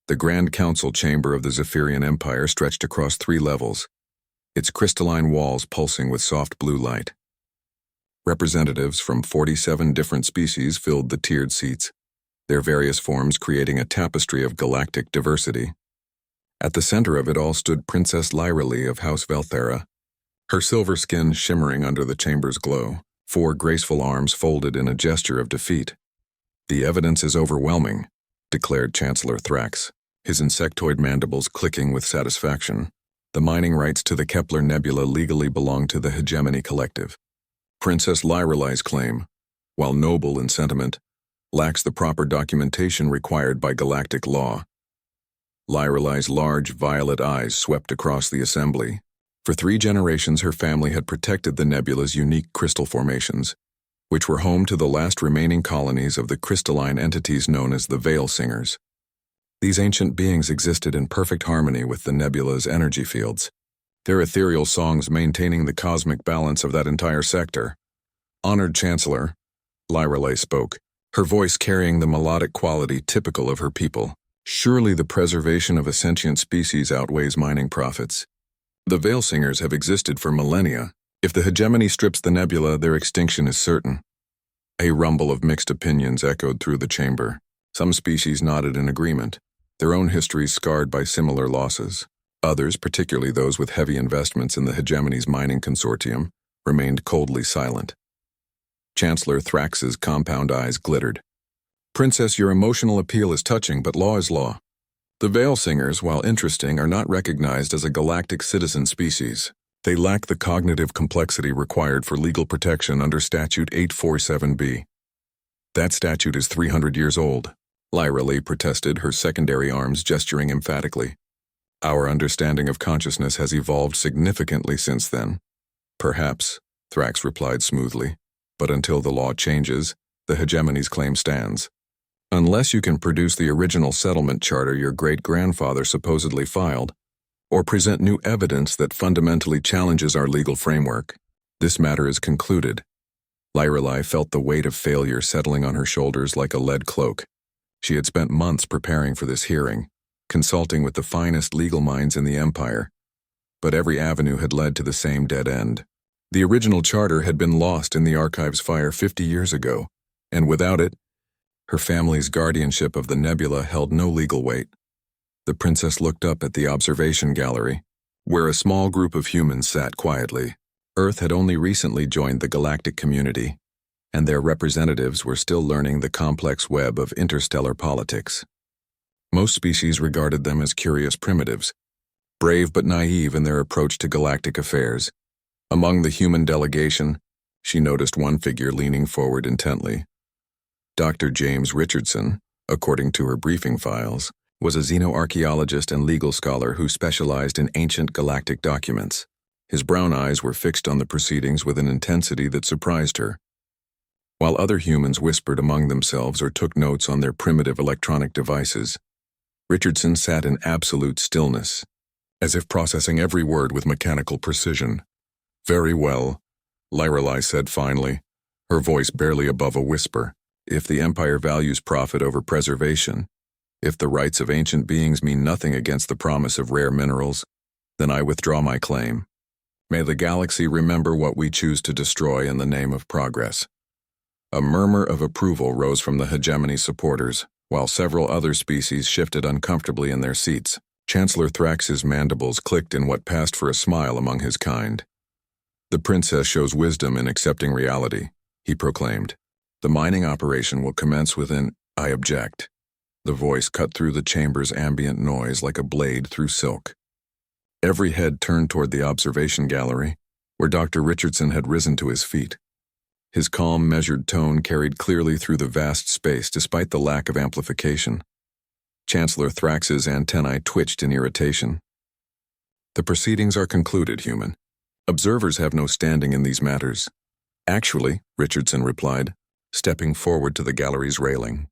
The Grand Council chamber of the Zephyrian Empire stretched across 3 levels, its crystalline walls pulsing with soft blue light. Representatives from 47 different species filled the tiered seats, their various forms creating a tapestry of galactic diversity. At the center of it all stood Princess Lyralee of House Velthera, her silver skin shimmering under the chamber's glow, 4 graceful arms folded in a gesture of defeat. "The evidence is overwhelming," declared Chancellor Thrax, his insectoid mandibles clicking with satisfaction. "The mining rights to the Kepler Nebula legally belong to the Hegemony Collective. Princess Lyralee's claim, while noble in sentiment, lacks the proper documentation required by galactic law." Lyralee's large violet eyes swept across the assembly. For 3 generations her family had protected the nebula's unique crystal formations, which were home to the last remaining colonies of the crystalline entities known as the Veil Singers. These ancient beings existed in perfect harmony with the nebula's energy fields, their ethereal songs maintaining the cosmic balance of that entire sector. "Honored Chancellor," Lyralee spoke, her voice carrying the melodic quality typical of her people. "Surely the preservation of a sentient species outweighs mining profits. The Veil Singers have existed for millennia. If the hegemony strips the nebula, their extinction is certain." A rumble of mixed opinions echoed through the chamber. Some species nodded in agreement, their own histories scarred by similar losses. Others, particularly those with heavy investments in the hegemony's mining consortium, remained coldly silent. Chancellor Thrax's compound eyes glittered. "Princess, your emotional appeal is touching, but law is law. The Veil Singers, while interesting, are not recognized as a galactic citizen species. They lack the cognitive complexity required for legal protection under Statute 847B. That statute is 300 years old," Lyralee protested, her secondary arms gesturing emphatically. "Our understanding of consciousness has evolved significantly since then." "Perhaps," Thrax replied smoothly, "but until the law changes, the hegemony's claim stands. Unless you can produce the original settlement charter your great-grandfather supposedly filed, or present new evidence that fundamentally challenges our legal framework, this matter is concluded." Lyralee felt the weight of failure settling on her shoulders like a lead cloak. She had spent months preparing for this hearing, consulting with the finest legal minds in the Empire, but every avenue had led to the same dead end. The original charter had been lost in the Archives fire 50 years ago, and without it, her family's guardianship of the nebula held no legal weight. The princess looked up at the observation gallery, where a small group of humans sat quietly. Earth had only recently joined the galactic community, and their representatives were still learning the complex web of interstellar politics. Most species regarded them as curious primitives, brave but naive in their approach to galactic affairs. Among the human delegation, she noticed one figure leaning forward intently. Dr. James Richardson, according to her briefing files, was a xenoarchaeologist and legal scholar who specialized in ancient galactic documents. His brown eyes were fixed on the proceedings with an intensity that surprised her. While other humans whispered among themselves or took notes on their primitive electronic devices, Richardson sat in absolute stillness, as if processing every word with mechanical precision. "Very well," Lyralee said finally, her voice barely above a whisper. "If the Empire values profit over preservation, if the rights of ancient beings mean nothing against the promise of rare minerals, then I withdraw my claim. May the galaxy remember what we choose to destroy in the name of progress." A murmur of approval rose from the hegemony supporters, while several other species shifted uncomfortably in their seats. Chancellor Thrax's mandibles clicked in what passed for a smile among his kind. "The princess shows wisdom in accepting reality," he proclaimed. "The mining operation will commence within—" "I object." The voice cut through the chamber's ambient noise like a blade through silk. Every head turned toward the observation gallery, where Dr. Richardson had risen to his feet. His calm, measured tone carried clearly through the vast space despite the lack of amplification. Chancellor Thrax's antennae twitched in irritation. "The proceedings are concluded, human. Observers have no standing in these matters." "Actually," Richardson replied, stepping forward to the gallery's railing.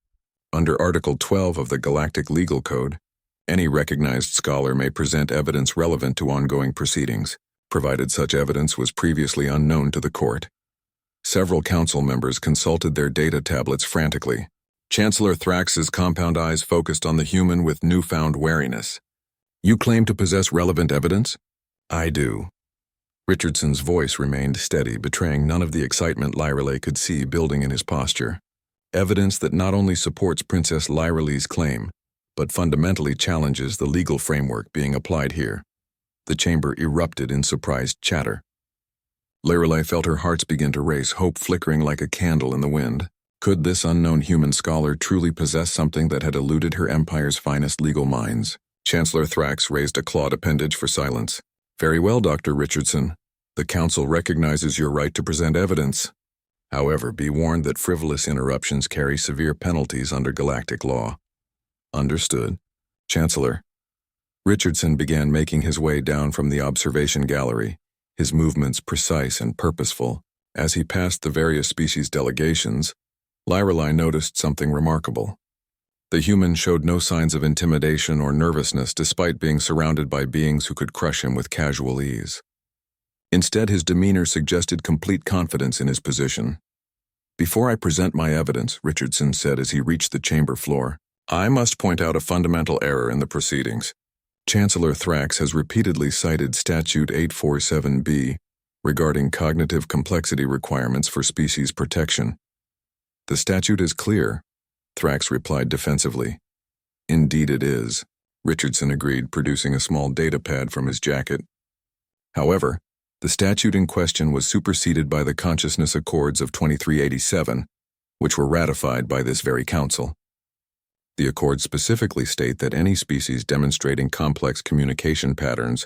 "Under Article 12 of the Galactic Legal Code, any recognized scholar may present evidence relevant to ongoing proceedings, provided such evidence was previously unknown to the court." Several council members consulted their data tablets frantically, Chancellor Thrax's compound eyes focused on the human with newfound wariness. You claim to possess relevant evidence? I do. Richardson's voice remained steady, betraying none of the excitement Lyreley could see building in his posture. Evidence that not only supports Princess Lyreley's claim, but fundamentally challenges the legal framework being applied here. The chamber erupted in surprised chatter. Lyreley felt her heart begin to race, hope flickering like a candle in the wind. Could this unknown human scholar truly possess something that had eluded her empire's finest legal minds? Chancellor Thrax raised a clawed appendage for silence. Very well, Dr. Richardson. The Council recognizes your right to present evidence. However, be warned that frivolous interruptions carry severe penalties under galactic law. Understood. Chancellor. Richardson began making his way down from the observation gallery, his movements precise and purposeful. As he passed the various species delegations, Lyreley noticed something remarkable. The human showed no signs of intimidation or nervousness despite being surrounded by beings who could crush him with casual ease. Instead, his demeanor suggested complete confidence in his position. Before I present my evidence, Richardson said as he reached the chamber floor, I must point out a fundamental error in the proceedings. Chancellor Thrax has repeatedly cited Statute 847B regarding cognitive complexity requirements for species protection. The statute is clear, Thrax replied defensively. Indeed it is, Richardson agreed, producing a small data pad from his jacket. However, the statute in question was superseded by the Consciousness Accords of 2387, which were ratified by this very council. The accords specifically state that any species demonstrating complex communication patterns,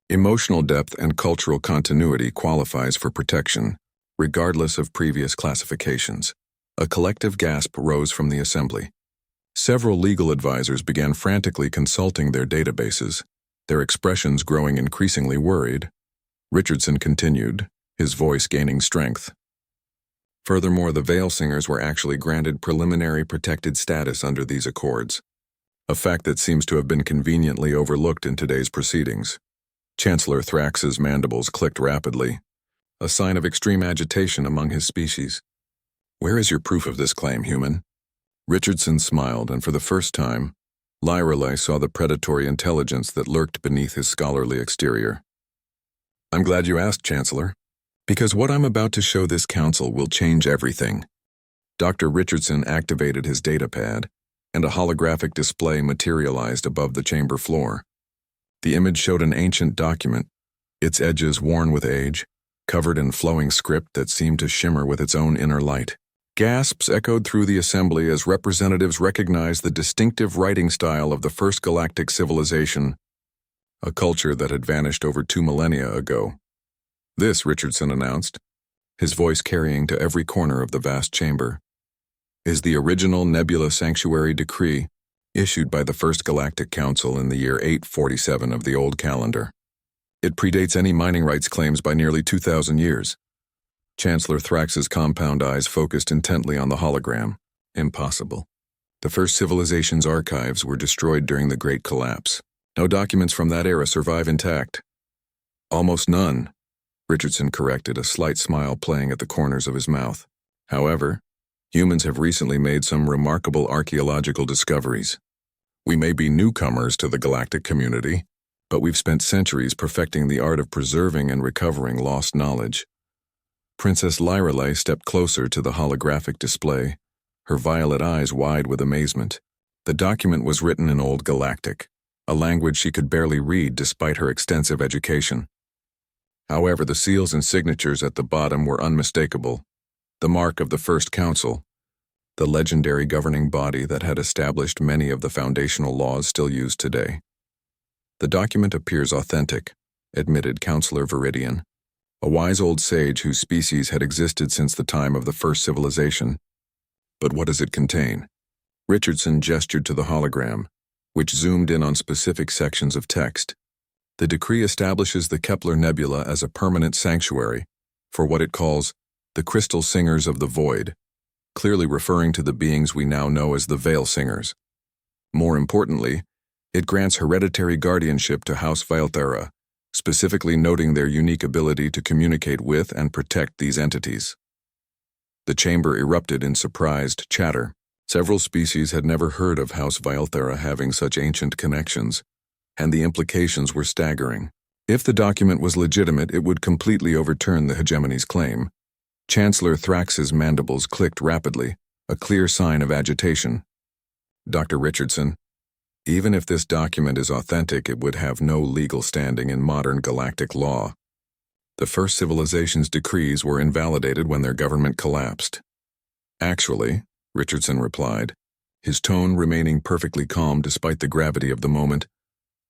emotional depth, and cultural continuity qualifies for protection, regardless of previous classifications. A collective gasp rose from the assembly. Several legal advisors began frantically consulting their databases, their expressions growing increasingly worried. Richardson continued, his voice gaining strength. Furthermore, the Veil Singers were actually granted preliminary protected status under these accords, a fact that seems to have been conveniently overlooked in today's proceedings. Chancellor Thrax's mandibles clicked rapidly, a sign of extreme agitation among his species. Where is your proof of this claim, human? Richardson smiled, and for the first time, Lyreley saw the predatory intelligence that lurked beneath his scholarly exterior. I'm glad you asked, Chancellor, because what I'm about to show this council will change everything. Dr. Richardson activated his datapad, and a holographic display materialized above the chamber floor. The image showed an ancient document, its edges worn with age, covered in flowing script that seemed to shimmer with its own inner light. Gasps echoed through the assembly as representatives recognized the distinctive writing style of the first galactic civilization, a culture that had vanished over 2 millennia ago. This, Richardson announced, his voice carrying to every corner of the vast chamber, is the original Nebula Sanctuary Decree issued by the First Galactic Council in the year 847 of the old calendar. It predates any mining rights claims by nearly 2,000 years. Chancellor Thrax's compound eyes focused intently on the hologram. Impossible. The first civilization's archives were destroyed during the Great Collapse. No documents from that era survive intact. Almost none, Richardson corrected, a slight smile playing at the corners of his mouth. However, humans have recently made some remarkable archaeological discoveries. We may be newcomers to the galactic community, but we've spent centuries perfecting the art of preserving and recovering lost knowledge. Princess Lyreley stepped closer to the holographic display, her violet eyes wide with amazement. The document was written in Old Galactic, a language she could barely read despite her extensive education. However, the seals and signatures at the bottom were unmistakable, the mark of the First Council, the legendary governing body that had established many of the foundational laws still used today. The document appears authentic, admitted Counselor Viridian, a wise old sage whose species had existed since the time of the first civilization. But what does it contain? Richardson gestured to the hologram, which zoomed in on specific sections of text. The decree establishes the Kepler Nebula as a permanent sanctuary for what it calls the Crystal Singers of the Void, clearly referring to the beings we now know as the Veil Singers. More importantly, it grants hereditary guardianship to House Vailthera, specifically noting their unique ability to communicate with and protect these entities. The chamber erupted in surprised chatter. Several species had never heard of House Vylthera having such ancient connections, and the implications were staggering. If the document was legitimate, it would completely overturn the hegemony's claim. Chancellor Thrax's mandibles clicked rapidly, a clear sign of agitation. Dr. Richardson, even if this document is authentic, it would have no legal standing in modern galactic law. The first civilization's decrees were invalidated when their government collapsed. Actually, Richardson replied, his tone remaining perfectly calm despite the gravity of the moment,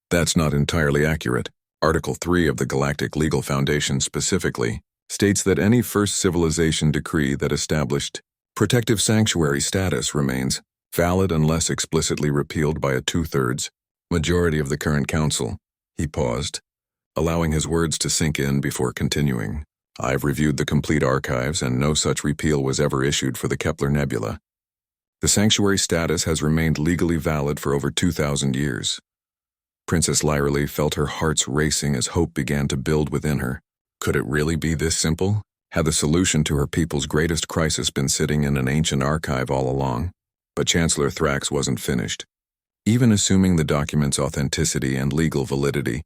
that's not entirely accurate. Article 3 of the Galactic Legal Foundation specifically states that any first civilization decree that established protective sanctuary status remains valid unless explicitly repealed by a 2/3 majority of the current council. He paused, allowing his words to sink in before continuing. I've reviewed the complete archives, and no such repeal was ever issued for the Kepler Nebula. The sanctuary status has remained legally valid for over 2,000 years. Princess Lyralee felt her heart's racing as hope began to build within her. Could it really be this simple? Had the solution to her people's greatest crisis been sitting in an ancient archive all along? But Chancellor Thrax wasn't finished. Even assuming the document's authenticity and legal validity,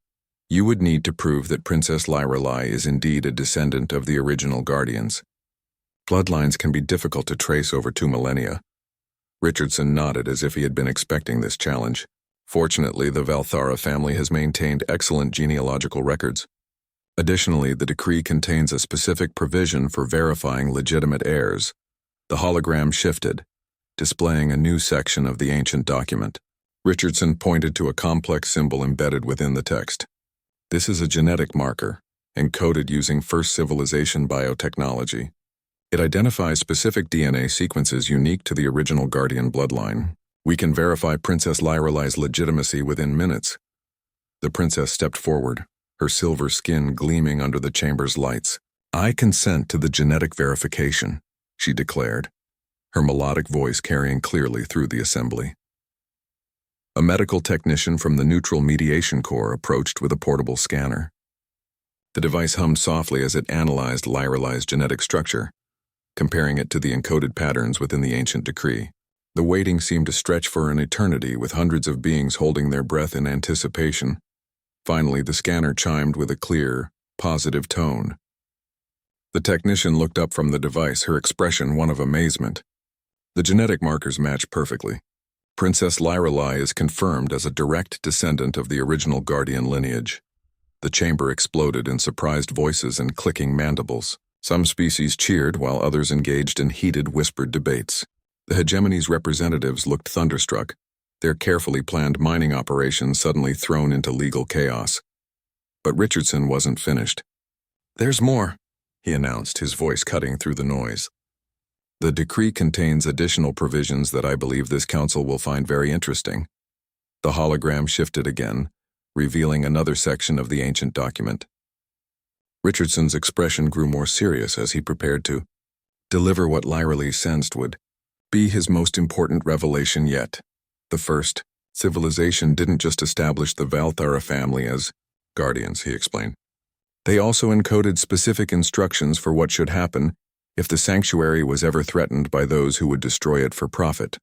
you would need to prove that Princess Lyralee is indeed a descendant of the original Guardians. Bloodlines can be difficult to trace over 2 millennia. Richardson nodded as if he had been expecting this challenge. Fortunately, the Vylthera family has maintained excellent genealogical records. Additionally, the decree contains a specific provision for verifying legitimate heirs. The hologram shifted, displaying a new section of the ancient document. Richardson pointed to a complex symbol embedded within the text. This is a genetic marker, encoded using first civilization biotechnology. It identifies specific DNA sequences unique to the original Guardian bloodline. We can verify Princess Lyralee's legitimacy within minutes. The princess stepped forward, her silver skin gleaming under the chamber's lights. I consent to the genetic verification, she declared, her melodic voice carrying clearly through the assembly. A medical technician from the Neutral Mediation Corps approached with a portable scanner. The device hummed softly as it analyzed Lyralee's genetic structure, comparing it to the encoded patterns within the ancient decree. The waiting seemed to stretch for an eternity, with hundreds of beings holding their breath in anticipation. Finally, the scanner chimed with a clear, positive tone. The technician looked up from the device, her expression one of amazement. The genetic markers matched perfectly. Princess Lyralee is confirmed as a direct descendant of the original Guardian lineage. The chamber exploded in surprised voices and clicking mandibles. Some species cheered while others engaged in heated, whispered debates. The hegemony's representatives looked thunderstruck, their carefully planned mining operations suddenly thrown into legal chaos. But Richardson wasn't finished. There's more, he announced, his voice cutting through the noise. The decree contains additional provisions that I believe this council will find very interesting. The hologram shifted again, revealing another section of the ancient document. Richardson's expression grew more serious as he prepared to deliver what Lyralee sensed would be his most important revelation yet. The first civilization didn't just establish the Vylthera family as guardians, he explained. They also encoded specific instructions for what should happen if the sanctuary was ever threatened by those who would destroy it for profit.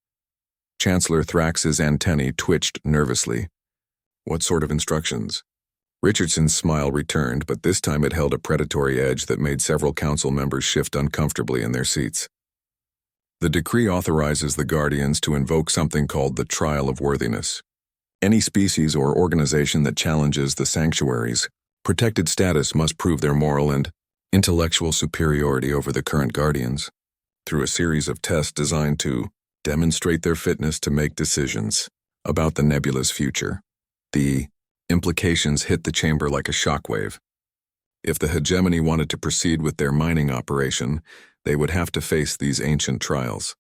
Chancellor Thrax's antennae twitched nervously. What sort of instructions? Richardson's smile returned, but this time it held a predatory edge that made several council members shift uncomfortably in their seats. The decree authorizes the Guardians to invoke something called the Trial of Worthiness. Any species or organization that challenges the sanctuary's protected status must prove their moral and intellectual superiority over the current Guardians through a series of tests designed to demonstrate their fitness to make decisions about the nebula's future. The implications hit the chamber like a shockwave. If the hegemony wanted to proceed with their mining operation, they would have to face these ancient trials.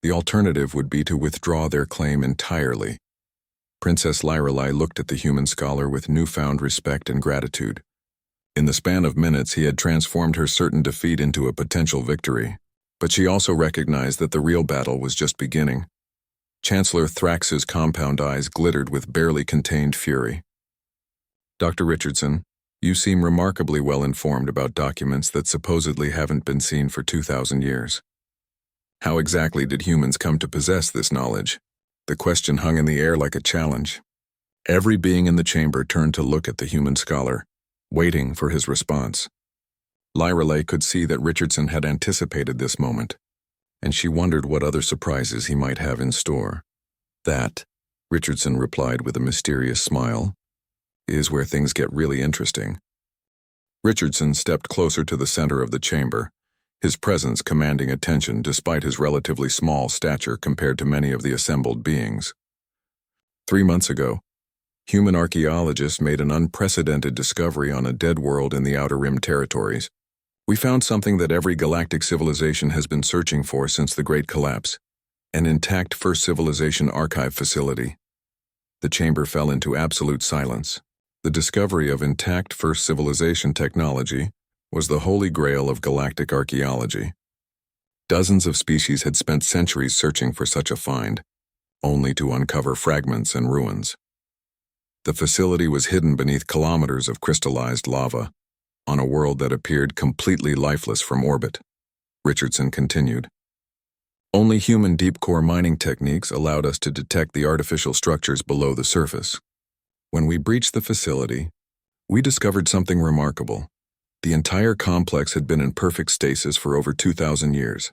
The alternative would be to withdraw their claim entirely. Princess Lyralee looked at the human scholar with newfound respect and gratitude. In the span of minutes, he had transformed her certain defeat into a potential victory. But she also recognized that the real battle was just beginning. Chancellor Thrax's compound eyes glittered with barely contained fury. Dr. Richardson, you seem remarkably well informed about documents that supposedly haven't been seen for 2,000 years. How exactly did humans come to possess this knowledge? The question hung in the air like a challenge. Every being in the chamber turned to look at the human scholar, waiting for his response. Lyreley could see that Richardson had anticipated this moment, and she wondered what other surprises he might have in store. That, Richardson replied with a mysterious smile, is where things get really interesting. Richardson stepped closer to the center of the chamber, his presence commanding attention despite his relatively small stature compared to many of the assembled beings. 3 months ago, human archaeologists made an unprecedented discovery on a dead world in the Outer Rim territories. We found something that every galactic civilization has been searching for since the Great Collapse, an intact First Civilization archive facility. The chamber fell into absolute silence. The discovery of intact First Civilization technology was the holy grail of galactic archaeology. Dozens of species had spent centuries searching for such a find, only to uncover fragments and ruins. The facility was hidden beneath kilometers of crystallized lava, on a world that appeared completely lifeless from orbit. Richardson continued. Only human deep-core mining techniques allowed us to detect the artificial structures below the surface. When we breached the facility, we discovered something remarkable. The entire complex had been in perfect stasis for over 2,000 years.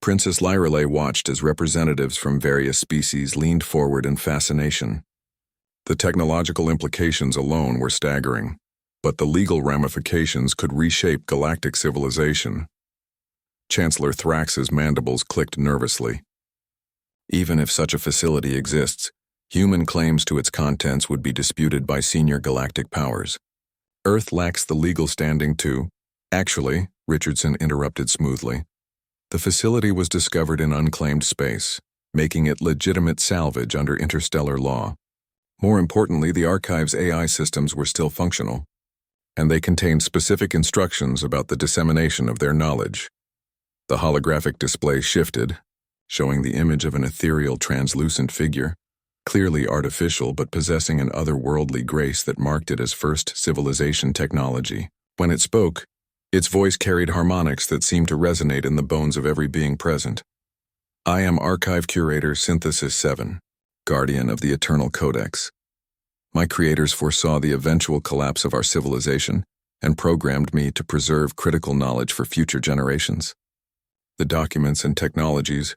Princess Lyreley watched as representatives from various species leaned forward in fascination. The technological implications alone were staggering, but the legal ramifications could reshape galactic civilization. Chancellor Thrax's mandibles clicked nervously. Even if such a facility exists, human claims to its contents would be disputed by senior galactic powers. Earth lacks the legal standing to— Actually, Richardson interrupted smoothly. The facility was discovered in unclaimed space, making it legitimate salvage under interstellar law. More importantly, the archive's AI systems were still functional, and they contained specific instructions about the dissemination of their knowledge. The holographic display shifted, showing the image of an ethereal translucent figure, clearly artificial but possessing an otherworldly grace that marked it as First Civilization technology. When it spoke, its voice carried harmonics that seemed to resonate in the bones of every being present. I am Archive Curator Synthesis 7, Guardian of the Eternal Codex. My creators foresaw the eventual collapse of our civilization and programmed me to preserve critical knowledge for future generations. The documents and technologies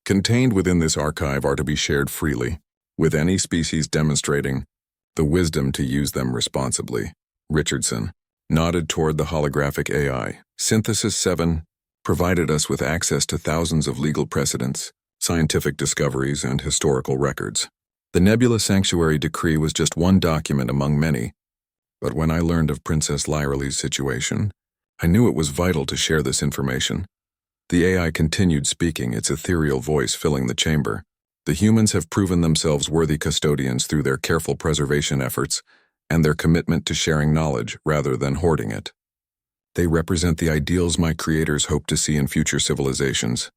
contained within this archive are to be shared freely, with any species demonstrating the wisdom to use them responsibly. Richardson nodded toward the holographic AI. Synthesis 7 provided us with access to thousands of legal precedents, scientific discoveries, and historical records. The Nebula Sanctuary Decree was just one document among many, but when I learned of Princess Lyreley's situation, I knew it was vital to share this information. The AI continued speaking, its ethereal voice filling the chamber. The humans have proven themselves worthy custodians through their careful preservation efforts and their commitment to sharing knowledge rather than hoarding it. They represent the ideals my creators hope to see in future civilizations.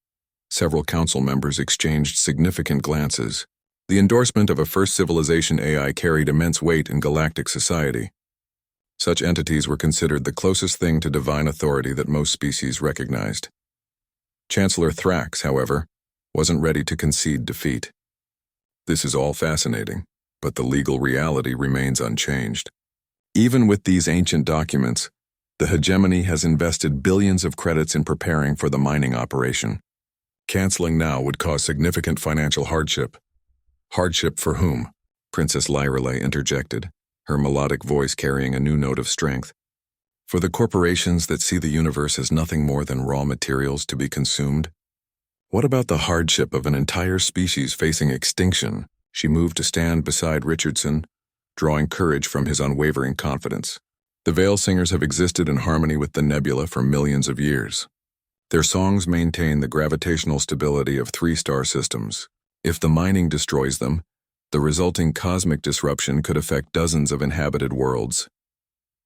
Several council members exchanged significant glances. The endorsement of a First Civilization AI carried immense weight in galactic society. Such entities were considered the closest thing to divine authority that most species recognized. Chancellor Thrax, however, wasn't ready to concede defeat. This is all fascinating, but the legal reality remains unchanged. Even with these ancient documents, the hegemony has invested billions of credits in preparing for the mining operation. Canceling now would cause significant financial hardship. Hardship for whom? Princess Lyreley interjected, her melodic voice carrying a new note of strength. For the corporations that see the universe as nothing more than raw materials to be consumed? What about the hardship of an entire species facing extinction? She moved to stand beside Richardson, drawing courage from his unwavering confidence. The Veil Singers have existed in harmony with the nebula for millions of years. Their songs maintain the gravitational stability of 3-star systems. If the mining destroys them, the resulting cosmic disruption could affect dozens of inhabited worlds.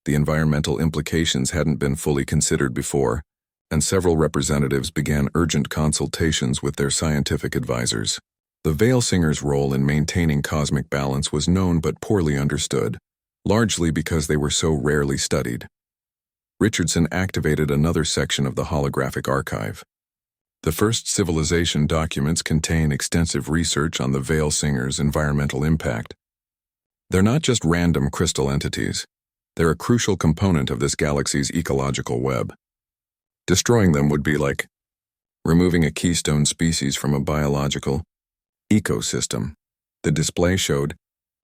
The environmental implications hadn't been fully considered before, and several representatives began urgent consultations with their scientific advisors. The Veil Singers' role in maintaining cosmic balance was known but poorly understood, largely because they were so rarely studied. Richardson activated another section of the holographic archive. The first civilization documents contain extensive research on the Veil Singer's environmental impact. They're not just random crystal entities. They're a crucial component of this galaxy's ecological web. Destroying them would be like removing a keystone species from a biological ecosystem. The display showed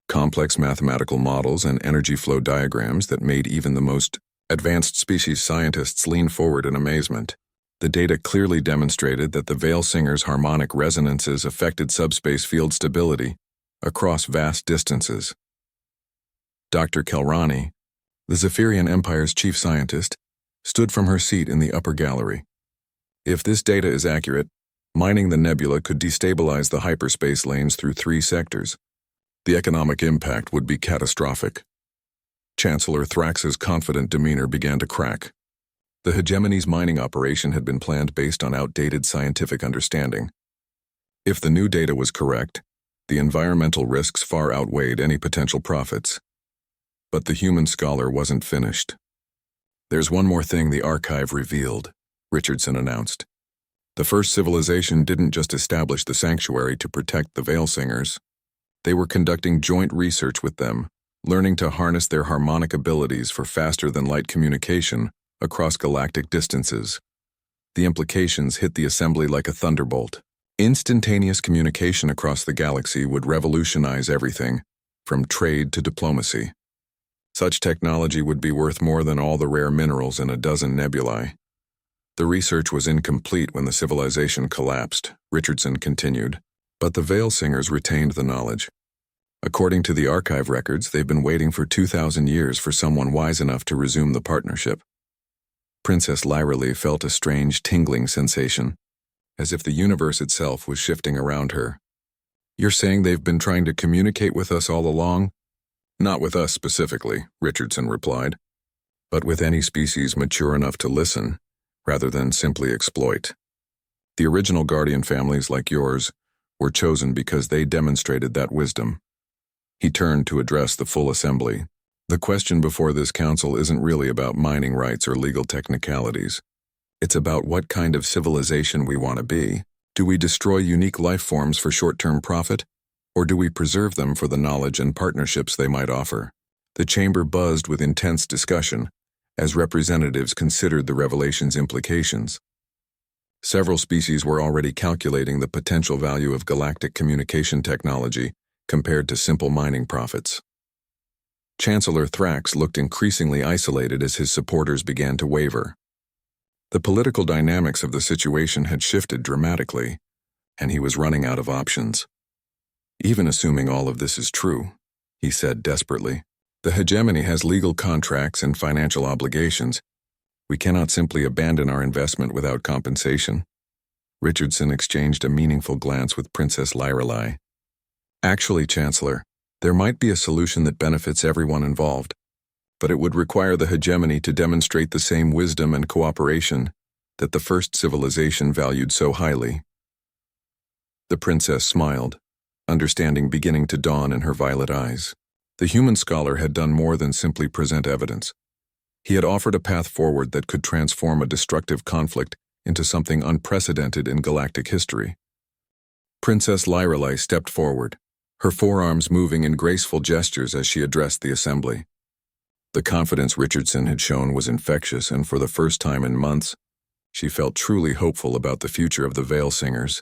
complex mathematical models and energy flow diagrams that made even the most advanced species scientists lean forward in amazement. The data clearly demonstrated that the Veil Singer's harmonic resonances affected subspace field stability across vast distances. Dr. Kelrani, the Zephyrian Empire's chief scientist, stood from her seat in the upper gallery. If this data is accurate, mining the nebula could destabilize the hyperspace lanes through 3 sectors. The economic impact would be catastrophic. Chancellor Thrax's confident demeanor began to crack. The hegemony's mining operation had been planned based on outdated scientific understanding. If the new data was correct, the environmental risks far outweighed any potential profits. But the human scholar wasn't finished. "There's one more thing the archive revealed," Richardson announced. "The first civilization didn't just establish the sanctuary to protect the Veil Singers. They were conducting joint research with them, learning to harness their harmonic abilities for faster-than-light communication across galactic distances. The implications hit the assembly like a thunderbolt. Instantaneous communication across the galaxy would revolutionize everything, from trade to diplomacy. Such technology would be worth more than all the rare minerals in a dozen nebulae." "The research was incomplete when the civilization collapsed," Richardson continued, "but the Veil Singers retained the knowledge. According to the archive records, they've been waiting for 2,000 years for someone wise enough to resume the partnership." Princess Lyralee felt a strange tingling sensation, as if the universe itself was shifting around her. "You're saying they've been trying to communicate with us all along?" "Not with us specifically," Richardson replied, "but with any species mature enough to listen, rather than simply exploit. The original Guardian families like yours were chosen because they demonstrated that wisdom." He turned to address the full assembly. "The question before this council isn't really about mining rights or legal technicalities. It's about what kind of civilization we want to be. Do we destroy unique life forms for short-term profit? Or do we preserve them for the knowledge and partnerships they might offer?" The chamber buzzed with intense discussion as representatives considered the revelation's implications. Several species were already calculating the potential value of galactic communication technology compared to simple mining profits. Chancellor Thrax looked increasingly isolated as his supporters began to waver. The political dynamics of the situation had shifted dramatically, and he was running out of options. "Even assuming all of this is true," he said desperately, "the hegemony has legal contracts and financial obligations. We cannot simply abandon our investment without compensation." Richardson exchanged a meaningful glance with Princess Lyralee. "Actually, Chancellor, there might be a solution that benefits everyone involved, but it would require the hegemony to demonstrate the same wisdom and cooperation that the first civilization valued so highly." The princess smiled, understanding beginning to dawn in her violet eyes. The human scholar had done more than simply present evidence. He had offered a path forward that could transform a destructive conflict into something unprecedented in galactic history. Princess Lyralee stepped forward, her forearms moving in graceful gestures as she addressed the assembly. The confidence Richardson had shown was infectious, and for the first time in months, she felt truly hopeful about the future of the Veil Singers.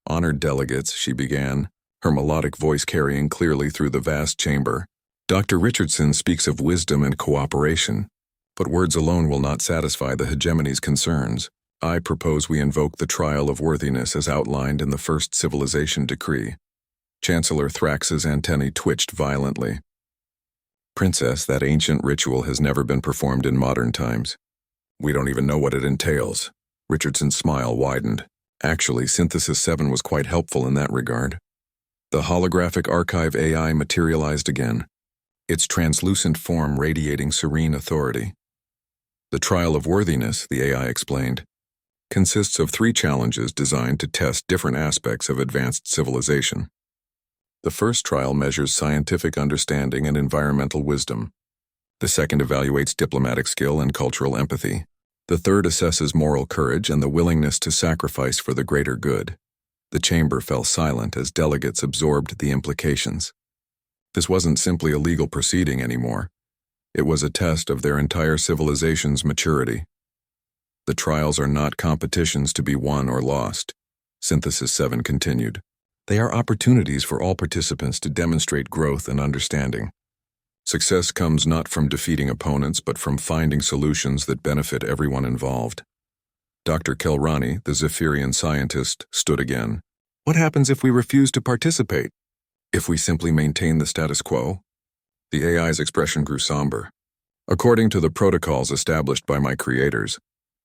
"Honored delegates," she began, her melodic voice carrying clearly through the vast chamber. "Dr. Richardson speaks of wisdom and cooperation, but words alone will not satisfy the hegemony's concerns. I propose we invoke the trial of worthiness as outlined in the first civilization decree." Chancellor Thrax's antennae twitched violently. "Princess, that ancient ritual has never been performed in modern times. We don't even know what it entails." Richardson's smile widened. "Actually, Synthesis 7 was quite helpful in that regard." The holographic archive AI materialized again, its translucent form radiating serene authority. "The trial of worthiness," the AI explained, "consists of 3 challenges designed to test different aspects of advanced civilization. The first trial measures scientific understanding and environmental wisdom. The second evaluates diplomatic skill and cultural empathy. The third assesses moral courage and the willingness to sacrifice for the greater good. The chamber fell silent as delegates absorbed the implications. This wasn't simply a legal proceeding anymore. It was a test of their entire civilization's maturity. The trials are not competitions to be won or lost, Synthesis 7 continued. They are opportunities for all participants to demonstrate growth and understanding. Success comes not from defeating opponents, but from finding solutions that benefit everyone involved. Dr. Kelrani, the Zephyrian scientist, stood again. What happens if we refuse to participate? If we simply maintain the status quo? The AI's expression grew somber. According to the protocols established by my creators,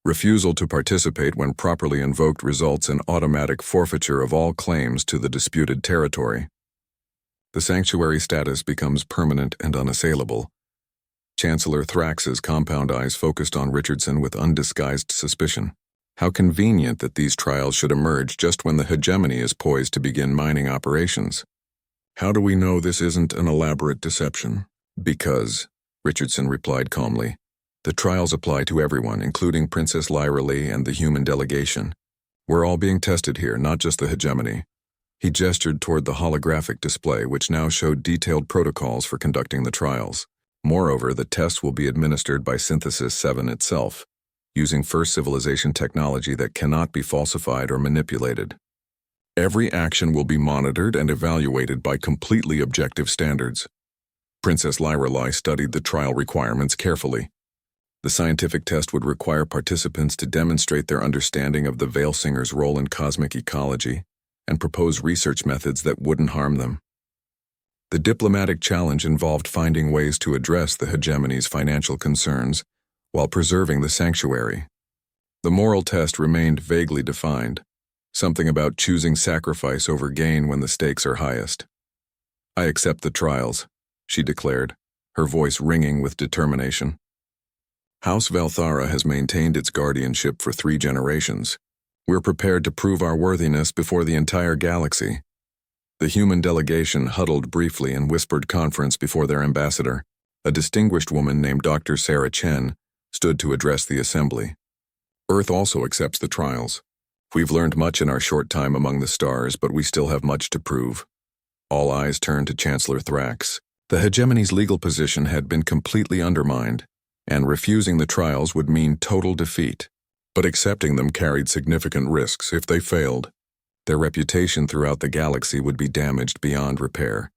refusal to participate when properly invoked results in automatic forfeiture of all claims to the disputed territory. The sanctuary status becomes permanent and unassailable. Chancellor Thrax's compound eyes focused on Richardson with undisguised suspicion. How convenient that these trials should emerge just when the hegemony is poised to begin mining operations. How do we know this isn't an elaborate deception? Because, Richardson replied calmly, the trials apply to everyone, including Princess Lyra Lee and the human delegation. We're all being tested here, not just the hegemony. He gestured toward the holographic display, which now showed detailed protocols for conducting the trials. Moreover, the tests will be administered by Synthesis 7 itself, using first civilization technology that cannot be falsified or manipulated. Every action will be monitored and evaluated by completely objective standards. Princess Lyra Lee studied the trial requirements carefully. The scientific test would require participants to demonstrate their understanding of the Veil Singer's role in cosmic ecology and propose research methods that wouldn't harm them. The diplomatic challenge involved finding ways to address the hegemony's financial concerns while preserving the sanctuary. The moral test remained vaguely defined, something about choosing sacrifice over gain when the stakes are highest. I accept the trials, she declared, her voice ringing with determination. House Valthara has maintained its guardianship for 3 generations. We're prepared to prove our worthiness before the entire galaxy. The human delegation huddled briefly in whispered conference before their ambassador. A distinguished woman named Dr. Sarah Chen stood to address the assembly. Earth also accepts the trials. We've learned much in our short time among the stars, but we still have much to prove. All eyes turned to Chancellor Thrax. The hegemony's legal position had been completely undermined, and refusing the trials would mean total defeat. But accepting them carried significant risks. If they failed, their reputation throughout the galaxy would be damaged beyond repair.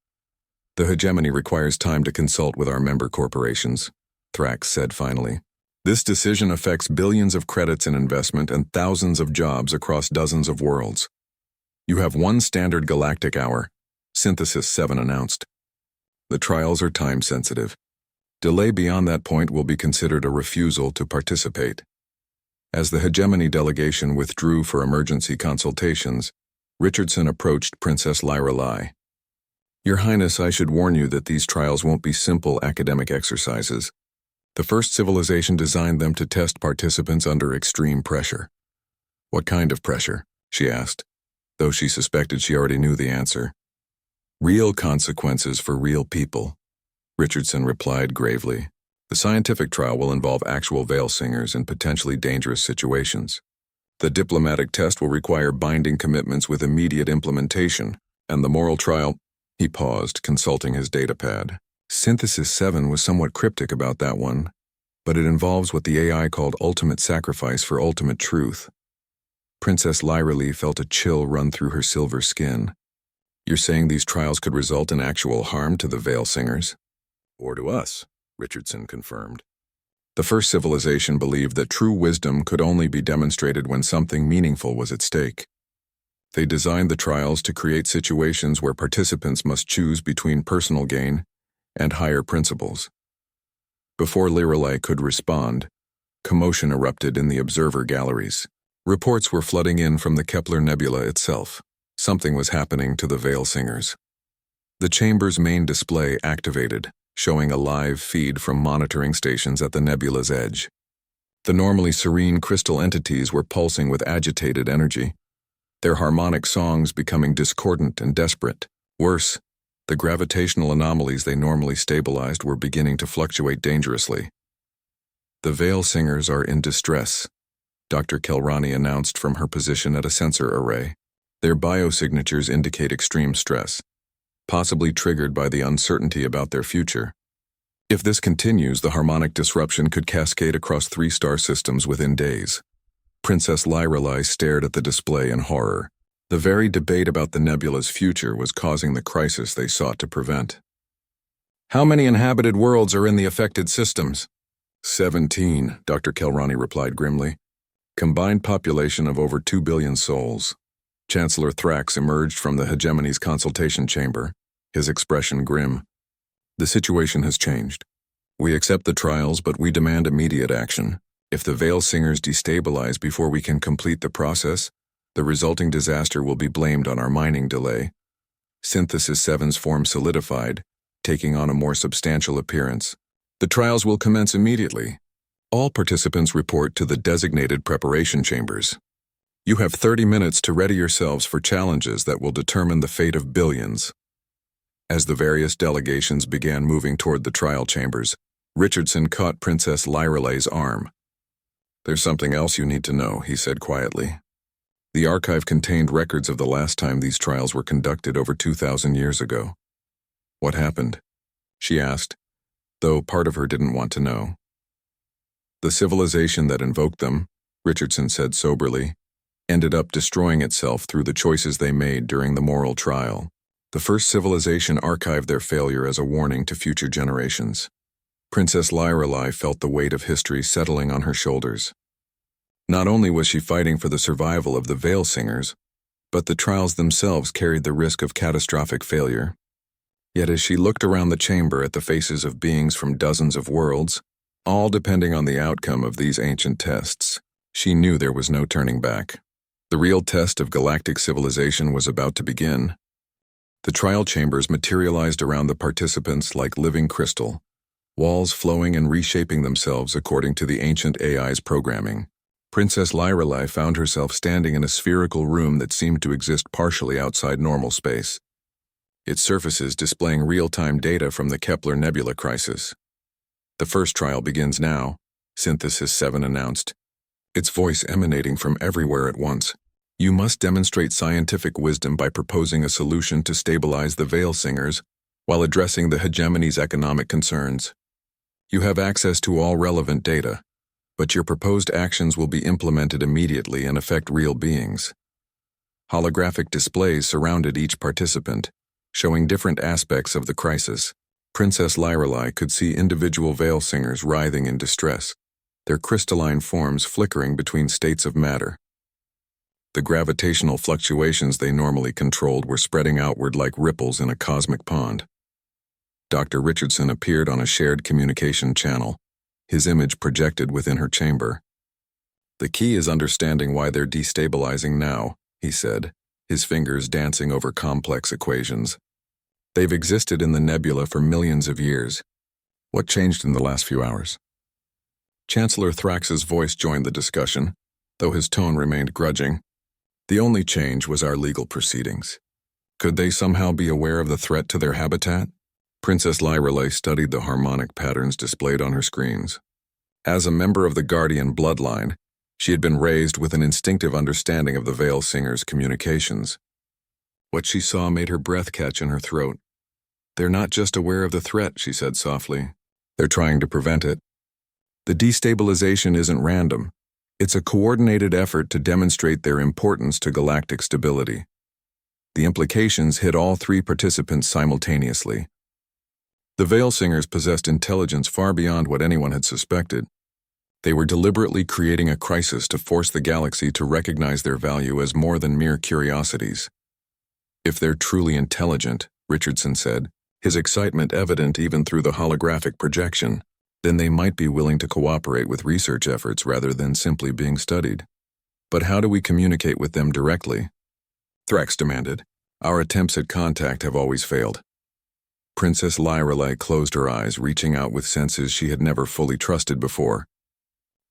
The hegemony requires time to consult with our member corporations, Thrax said finally. This decision affects billions of credits in investment and thousands of jobs across dozens of worlds. You have 1 standard galactic hour, Synthesis 7 announced. The trials are time-sensitive. Delay beyond that point will be considered a refusal to participate. As the hegemony delegation withdrew for emergency consultations, Richardson approached Princess Lyra Lee. Your Highness, I should warn you that these trials won't be simple academic exercises. The first civilization designed them to test participants under extreme pressure. What kind of pressure? She asked, though she suspected she already knew the answer. Real consequences for real people, Richardson replied gravely. The scientific trial will involve actual Veil Singers in potentially dangerous situations. The diplomatic test will require binding commitments with immediate implementation, and the moral trial— He paused, consulting his datapad. Synthesis 7 was somewhat cryptic about that one, but it involves what the AI called ultimate sacrifice for ultimate truth. Princess Lyra Lee felt a chill run through her silver skin. You're saying these trials could result in actual harm to the Veil Singers? Or to us, Richardson confirmed. The first civilization believed that true wisdom could only be demonstrated when something meaningful was at stake. They designed the trials to create situations where participants must choose between personal gain and higher principles. Before Lyra Lee could respond, commotion erupted in the observer galleries. Reports were flooding in from the Kepler Nebula itself. Something was happening to the Veil Singers. The chamber's main display activated, showing a live feed from monitoring stations at the nebula's edge. The normally serene crystal entities were pulsing with agitated energy, their harmonic songs becoming discordant and desperate. Worse, the gravitational anomalies they normally stabilized were beginning to fluctuate dangerously. The Veil Singers are in distress, Dr. Kelrani announced from her position at a sensor array. Their biosignatures indicate extreme stress, possibly triggered by the uncertainty about their future. If this continues, the harmonic disruption could cascade across 3 star systems within days. Princess Lyrelei stared at the display in horror. The very debate about the nebula's future was causing the crisis they sought to prevent. How many inhabited worlds are in the affected systems? 17, Dr. Kelrani replied grimly. Combined population of over 2 billion souls. Chancellor Thrax emerged from the Hegemony's consultation chamber, his expression grim. The situation has changed. We accept the trials, but we demand immediate action. If the Veil Singers destabilize before we can complete the process, the resulting disaster will be blamed on our mining delay. Synthesis 7's form solidified, taking on a more substantial appearance. The trials will commence immediately. All participants report to the designated preparation chambers. You have 30 minutes to ready yourselves for challenges that will determine the fate of billions. As the various delegations began moving toward the trial chambers, Richardson caught Princess Lyrelei's arm. There's something else you need to know, he said quietly. The archive contained records of the last time these trials were conducted over 2,000 years ago. What happened? She asked, though part of her didn't want to know. The civilization that invoked them, Richardson said soberly, ended up destroying itself through the choices they made during the moral trial. The first civilization archived their failure as a warning to future generations. Princess Lyrelei felt the weight of history settling on her shoulders. Not only was she fighting for the survival of the Veil Singers, but the trials themselves carried the risk of catastrophic failure. Yet as she looked around the chamber at the faces of beings from dozens of worlds, all depending on the outcome of these ancient tests, she knew there was no turning back. The real test of galactic civilization was about to begin. The trial chambers materialized around the participants like living crystal, walls flowing and reshaping themselves according to the ancient AI's programming. Princess Lyrelei found herself standing in a spherical room that seemed to exist partially outside normal space, its surfaces displaying real-time data from the Kepler Nebula crisis. The first trial begins now, Synthesis 7 announced, its voice emanating from everywhere at once. You must demonstrate scientific wisdom by proposing a solution to stabilize the Veil Singers while addressing the Hegemony's economic concerns. You have access to all relevant data, but your proposed actions will be implemented immediately and affect real beings. Holographic displays surrounded each participant, showing different aspects of the crisis. Princess Lyrelei could see individual Veil Singers writhing in distress, their crystalline forms flickering between states of matter. The gravitational fluctuations they normally controlled were spreading outward like ripples in a cosmic pond. Dr. Richardson appeared on a shared communication channel, his image projected within her chamber. The key is understanding why they're destabilizing now, he said, his fingers dancing over complex equations. They've existed in the nebula for millions of years. What changed in the last few hours? Chancellor Thrax's voice joined the discussion, though his tone remained grudging. The only change was our legal proceedings. Could they somehow be aware of the threat to their habitat? Princess Lyrelei studied the harmonic patterns displayed on her screens. As a member of the Guardian bloodline, she had been raised with an instinctive understanding of the Veil Singers' communications. What she saw made her breath catch in her throat. They're not just aware of the threat, she said softly. They're trying to prevent it. The destabilization isn't random. It's a coordinated effort to demonstrate their importance to galactic stability. The implications hit all 3 participants simultaneously. The Veil Singers possessed intelligence far beyond what anyone had suspected. They were deliberately creating a crisis to force the galaxy to recognize their value as more than mere curiosities. If they're truly intelligent, Richardson said, his excitement evident even through the holographic projection, then they might be willing to cooperate with research efforts rather than simply being studied. But how do we communicate with them directly? Thrax demanded. Our attempts at contact have always failed. Princess Lyrelei closed her eyes, reaching out with senses she had never fully trusted before.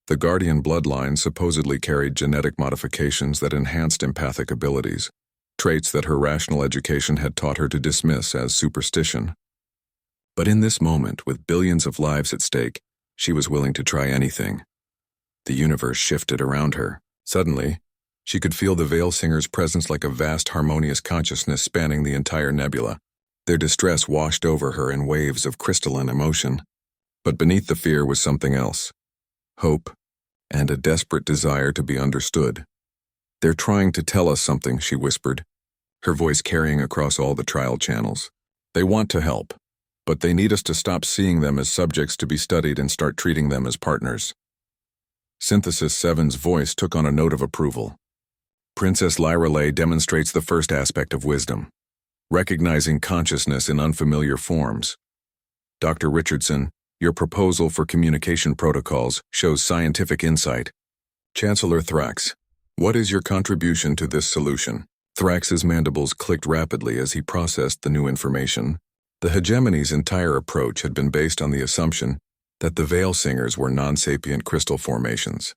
The Guardian bloodline supposedly carried genetic modifications that enhanced empathic abilities, traits that her rational education had taught her to dismiss as superstition. But in this moment, with billions of lives at stake, She was willing to try anything. The universe shifted around her. Suddenly, she could feel the Veil Singer's presence like a vast harmonious consciousness spanning the entire nebula. Their distress washed over her in waves of crystalline emotion. But beneath the fear was something else. Hope, and a desperate desire to be understood. "They're trying to tell us something," she whispered, her voice carrying across all the trial channels. "They want to help, but they need us to stop seeing them as subjects to be studied and start treating them as partners." Synthesis 7's voice took on a note of approval. Princess Lyrelay demonstrates the first aspect of wisdom, recognizing consciousness in unfamiliar forms. Dr. Richardson, your proposal for communication protocols shows scientific insight. Chancellor Thrax, what is your contribution to this solution? Thrax's mandibles clicked rapidly as he processed the new information. The hegemony's entire approach had been based on the assumption that the Veil Singers were non-sapient crystal formations.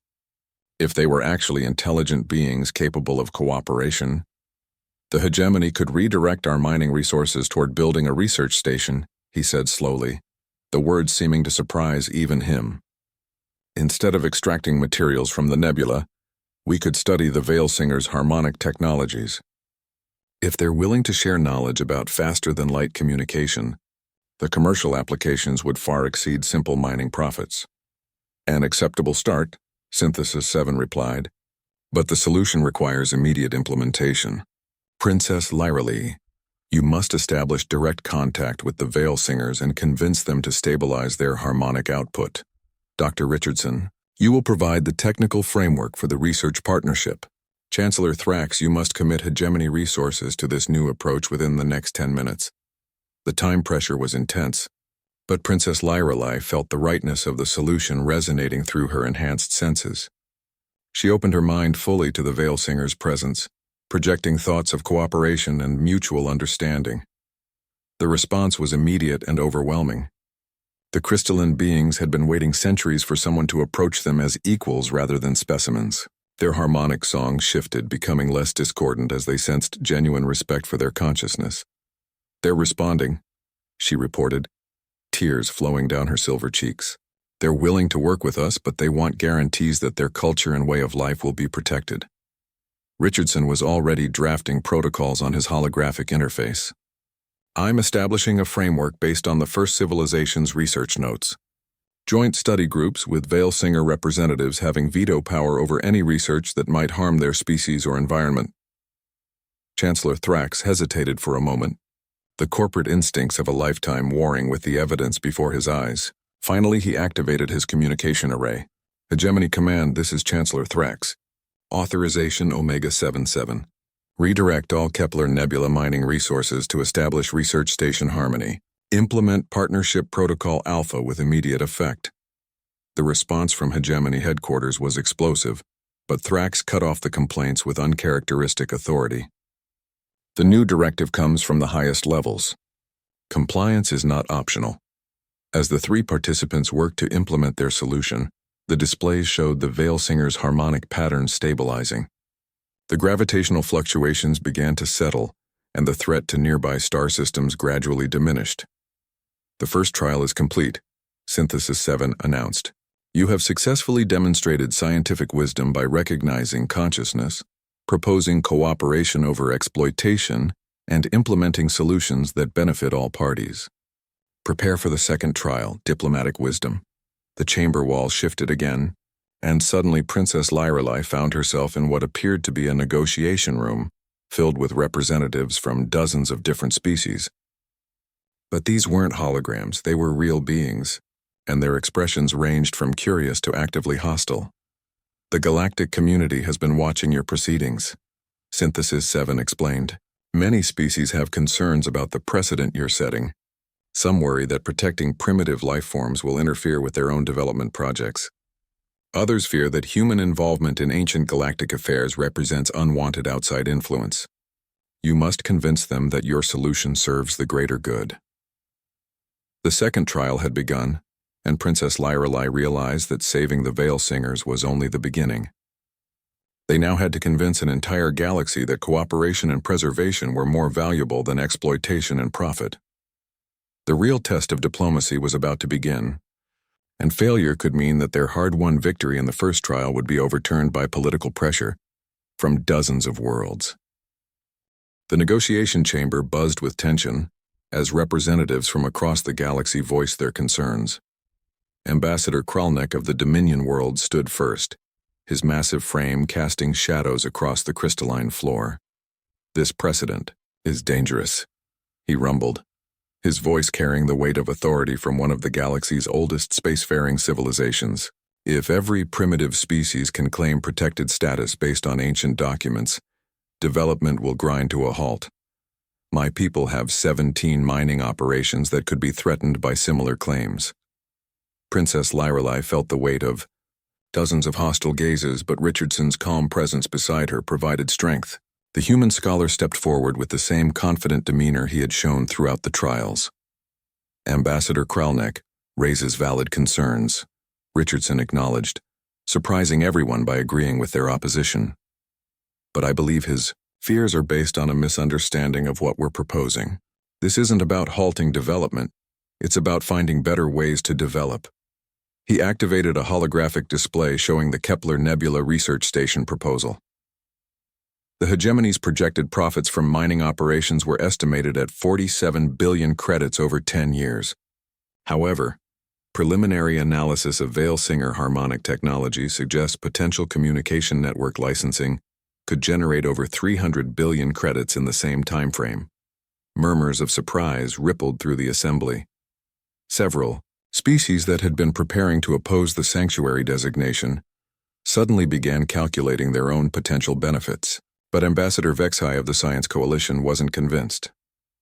If they were actually intelligent beings capable of cooperation, the hegemony could redirect our mining resources toward building a research station, he said slowly, the words seeming to surprise even him. Instead of extracting materials from the nebula, we could study the Veil Singers' harmonic technologies. If they're willing to share knowledge about faster-than-light communication, the commercial applications would far exceed simple mining profits. An acceptable start, Synthesis 7 replied, but the solution requires immediate implementation. Princess Lyrelay, you must establish direct contact with the Veil Singers and convince them to stabilize their harmonic output. Dr. Richardson, you will provide the technical framework for the research partnership. Chancellor Thrax, you must commit hegemony resources to this new approach within the next 10 minutes. The time pressure was intense, but Princess Lyrelay felt the rightness of the solution resonating through her enhanced senses. She opened her mind fully to the Veil Singer's presence, projecting thoughts of cooperation and mutual understanding. The response was immediate and overwhelming. The crystalline beings had been waiting centuries for someone to approach them as equals rather than specimens. Their harmonic song shifted, becoming less discordant as they sensed genuine respect for their consciousness. "They're responding," she reported, tears flowing down her silver cheeks. "They're willing to work with us, but they want guarantees that their culture and way of life will be protected." Richardson was already drafting protocols on his holographic interface. "I'm establishing a framework based on the first civilization's research notes. Joint study groups with Veil Singer representatives having veto power over any research that might harm their species or environment." Chancellor Thrax hesitated for a moment, the corporate instincts of a lifetime warring with the evidence before his eyes. Finally, he activated his communication array. "Hegemony Command, this is Chancellor Thrax. Authorization Omega-77. Redirect all Kepler Nebula mining resources to establish Research Station Harmony. Implement Partnership Protocol Alpha with immediate effect." The response from Hegemony headquarters was explosive, but Thrax cut off the complaints with uncharacteristic authority. The new directive comes from the highest levels. Compliance is not optional. As the three participants worked to implement their solution, the displays showed the Veil Singer's harmonic patterns stabilizing. The gravitational fluctuations began to settle, and the threat to nearby star systems gradually diminished. "The first trial is complete," Synthesis 7 announced. "You have successfully demonstrated scientific wisdom by recognizing consciousness, proposing cooperation over exploitation, and implementing solutions that benefit all parties. Prepare for the second trial, diplomatic wisdom." The chamber wall shifted again, and suddenly Princess Lyrelay found herself in what appeared to be a negotiation room, filled with representatives from dozens of different species. But these weren't holograms, they were real beings, and their expressions ranged from curious to actively hostile. "The galactic community has been watching your proceedings," Synthesis 7 explained. "Many species have concerns about the precedent you're setting. Some worry that protecting primitive life forms will interfere with their own development projects. Others fear that human involvement in ancient galactic affairs represents unwanted outside influence. You must convince them that your solution serves the greater good." The second trial had begun, and Princess Lyrelay realized that saving the Veil Singers was only the beginning. They now had to convince an entire galaxy that cooperation and preservation were more valuable than exploitation and profit. The real test of diplomacy was about to begin. and failure could mean that their hard-won victory in the first trial would be overturned by political pressure from dozens of worlds. The negotiation chamber buzzed with tension as representatives from across the galaxy voiced their concerns. Ambassador Kralnek of the Dominion world stood first, his massive frame casting shadows across the crystalline floor. "This precedent is dangerous," he rumbled, his voice carrying the weight of authority from one of the galaxy's oldest spacefaring civilizations. "If every primitive species can claim protected status based on ancient documents, development will grind to a halt. My people have 17 mining operations that could be threatened by similar claims." Princess Lyrelei felt the weight of dozens of hostile gazes, but Richardson's calm presence beside her provided strength. The human scholar stepped forward with the same confident demeanor he had shown throughout the trials. "Ambassador Kralnek raises valid concerns," Richardson acknowledged, surprising everyone by agreeing with their opposition. "But I believe his fears are based on a misunderstanding of what we're proposing. This isn't about halting development, it's about finding better ways to develop." He activated a holographic display showing the Kepler Nebula Research Station proposal. The hegemony's projected profits from mining operations were estimated at 47 billion credits over 10 years. However, preliminary analysis of Veil-Singer harmonic technology suggests potential communication network licensing could generate over 300 billion credits in the same timeframe. Murmurs of surprise rippled through the assembly. Several species that had been preparing to oppose the sanctuary designation suddenly began calculating their own potential benefits. But Ambassador Vexhai of the Science Coalition wasn't convinced.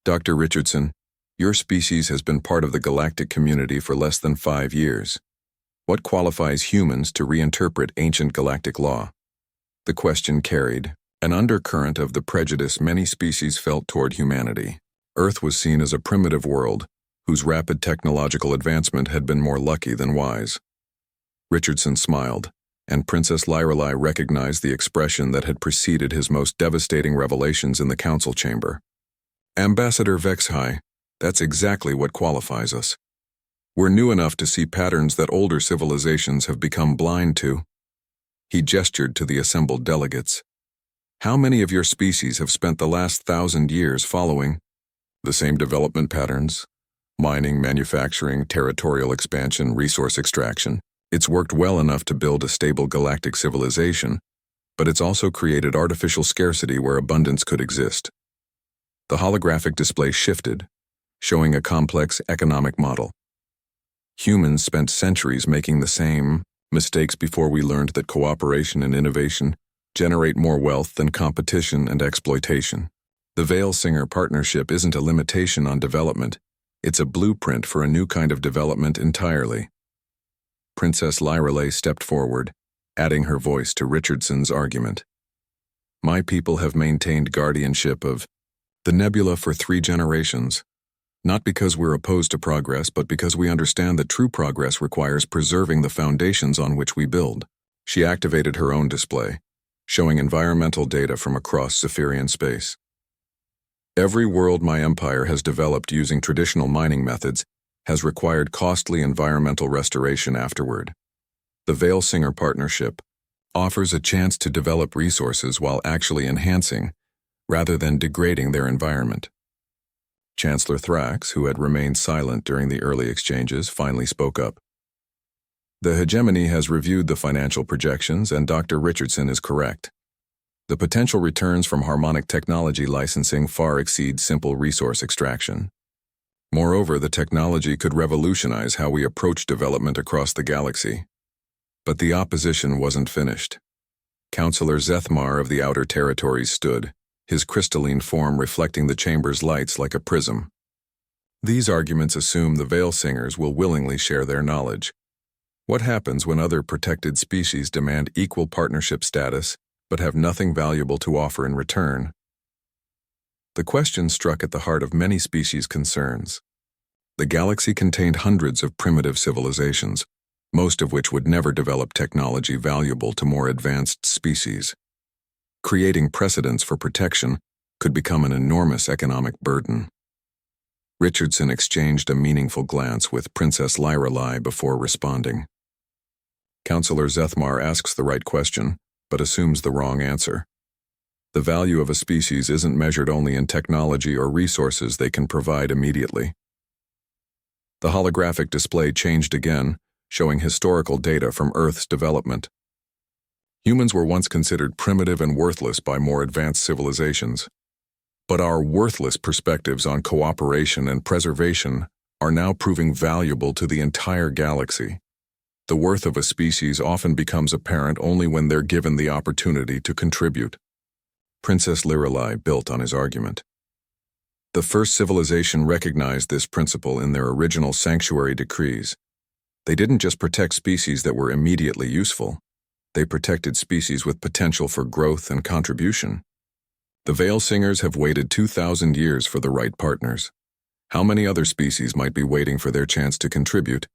"Dr. Richardson, your species has been part of the galactic community for less than 5 years. What qualifies humans to reinterpret ancient galactic law?" The question carried an undercurrent of the prejudice many species felt toward humanity. Earth was seen as a primitive world whose rapid technological advancement had been more lucky than wise. Richardson smiled, and Princess Lyrelei recognized the expression that had preceded his most devastating revelations in the council chamber. "Ambassador Vexhai, that's exactly what qualifies us. We're new enough to see patterns that older civilizations have become blind to." He gestured to the assembled delegates. "How many of your species have spent the last 1,000 years following the same development patterns? Mining, manufacturing, territorial expansion, resource extraction. It's worked well enough to build a stable galactic civilization, but it's also created artificial scarcity where abundance could exist." The holographic display shifted, showing a complex economic model. "Humans spent centuries making the same mistakes before we learned that cooperation and innovation generate more wealth than competition and exploitation. The Veil-Singer partnership isn't a limitation on development, it's a blueprint for a new kind of development entirely." Princess Lyrelei stepped forward, adding her voice to Richardson's argument. "My people have maintained guardianship of the nebula for 3 generations, not because we're opposed to progress, but because we understand that true progress requires preserving the foundations on which we build." She activated her own display, showing environmental data from across Zephyrian space. "Every world my empire has developed using traditional mining methods has required costly environmental restoration afterward. The Veil-Singer partnership offers a chance to develop resources while actually enhancing, rather than degrading their environment." Chancellor Thrax, who had remained silent during the early exchanges, finally spoke up. "The hegemony has reviewed the financial projections, and Dr. Richardson is correct. The potential returns from harmonic technology licensing far exceed simple resource extraction. Moreover, the technology could revolutionize how we approach development across the galaxy." But the opposition wasn't finished. Councillor Zethmar of the Outer Territories stood, his crystalline form reflecting the chamber's lights like a prism. "These arguments assume the Veil-Singers will willingly share their knowledge. What happens when other protected species demand equal partnership status but have nothing valuable to offer in return?" The question struck at the heart of many species' concerns. The galaxy contained hundreds of primitive civilizations, most of which would never develop technology valuable to more advanced species. Creating precedents for protection could become an enormous economic burden. Richardson exchanged a meaningful glance with Princess Lyrelei before responding. Counselor Zethmar asks the right question, but assumes the wrong answer. The value of a species isn't measured only in technology or resources they can provide immediately. The holographic display changed again, showing historical data from Earth's development. Humans were once considered primitive and worthless by more advanced civilizations. But our worthless perspectives on cooperation and preservation are now proving valuable to the entire galaxy. The worth of a species often becomes apparent only when they're given the opportunity to contribute. Princess Lyrelei built on his argument. The first civilization recognized this principle in their original sanctuary decrees. They didn't just protect species that were immediately useful. They protected species with potential for growth and contribution. The Veil Singers have waited 2,000 years for the right partners. How many other species might be waiting for their chance to contribute?